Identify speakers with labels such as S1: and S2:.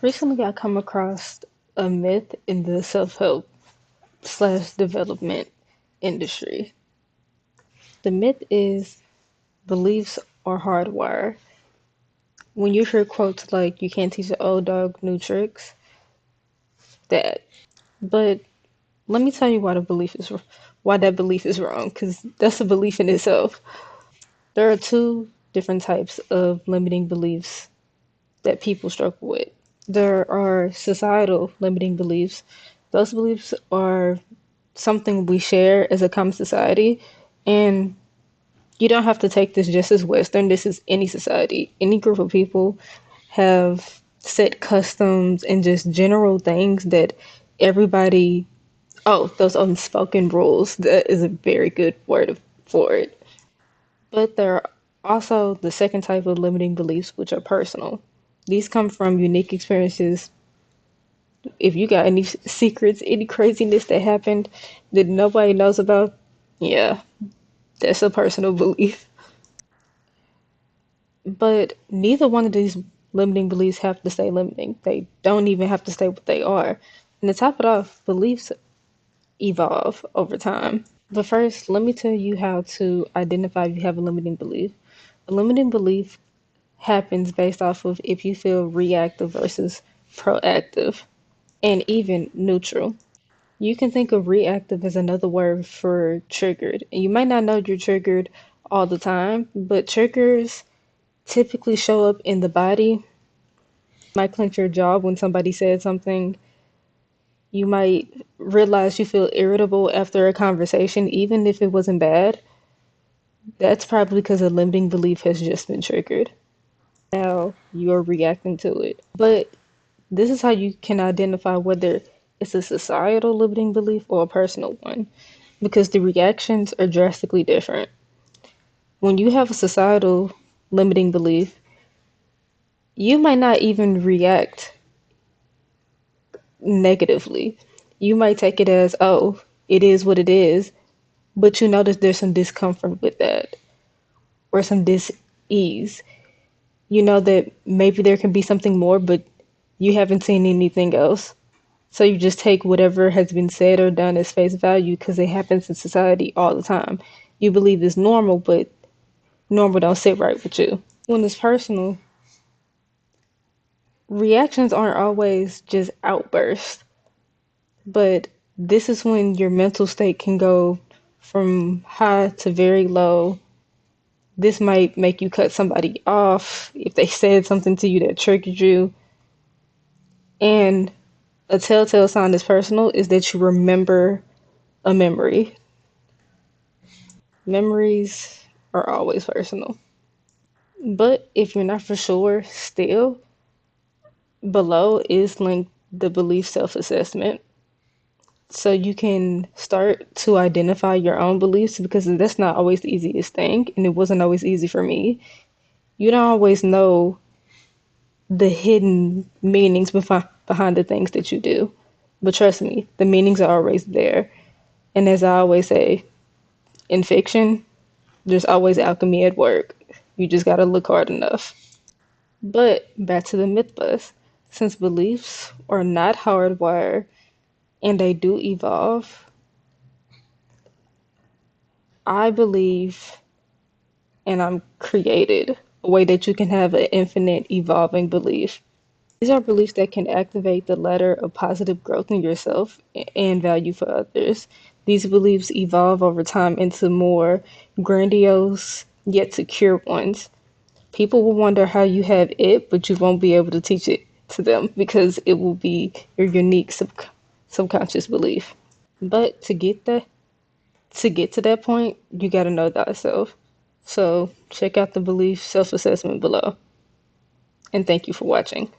S1: Recently, I come across a myth in the self-help slash development industry. The myth is beliefs are hardwired. When you hear quotes like "you can't teach an old dog new tricks," that. But let me tell you why that belief is wrong, because that's a belief in itself. There are two different types of limiting beliefs that people struggle with. There are societal limiting beliefs. Those beliefs are something we share as a common society. And you don't have to take this just as Western. This is any society. Any group of people have set customs and just general things that everybody, oh, those unspoken rules. That is a very good word for it. But there are also the second type of limiting beliefs, which are personal. These come from unique experiences. If you got any secrets, any craziness that happened that nobody knows about, yeah, that's a personal belief. But neither one of these limiting beliefs have to stay limiting. They don't even have to stay what they are. And to top it off, beliefs evolve over time. But first, let me tell you how to identify if you have a limiting belief. A limiting belief happens based off of if you feel reactive versus proactive and even neutral. You can think of reactive as another word for triggered. And you might not know you're triggered all the time, but triggers typically show up in the body. You might clench your jaw when somebody said something. You might realize you feel irritable after a conversation, even if it wasn't bad. That's probably because a limiting belief has just been triggered. Now you're reacting to it. But this is how you can identify whether it's a societal limiting belief or a personal one, because the reactions are drastically different. When you have a societal limiting belief, you might not even react negatively. You might take it as, oh, it is what it is, but you notice there's some discomfort with that or some dis-ease. You know that maybe there can be something more, but you haven't seen anything else. So you just take whatever has been said or done as face value because it happens in society all the time. You believe it's normal, but normal don't sit right with you. When it's personal, reactions aren't always just outbursts, but this is when your mental state can go from high to very low. This might make you cut somebody off if they said something to you that triggered you. And a telltale sign that's personal is that you remember a memory. Memories are always personal. But if you're not for sure, still, below is linked the belief self assessment. So you can start to identify your own beliefs because that's not always the easiest thing. And it wasn't always easy for me. You don't always know the hidden meanings behind the things that you do. But trust me, the meanings are always there. And as I always say, in fiction, there's always alchemy at work. You just gotta look hard enough. But back to the myth bust. Since beliefs are not hardwired and they do evolve, I believe and I'm created a way that you can have an infinite evolving belief. These are beliefs that can activate the ladder of positive growth in yourself and value for others. These beliefs evolve over time into more grandiose yet secure ones. People will wonder how you have it, but you won't be able to teach it to them because it will be your unique subconscious belief. But to get to that point, you got to know thyself. So check out the belief self assessment below. And thank you for watching.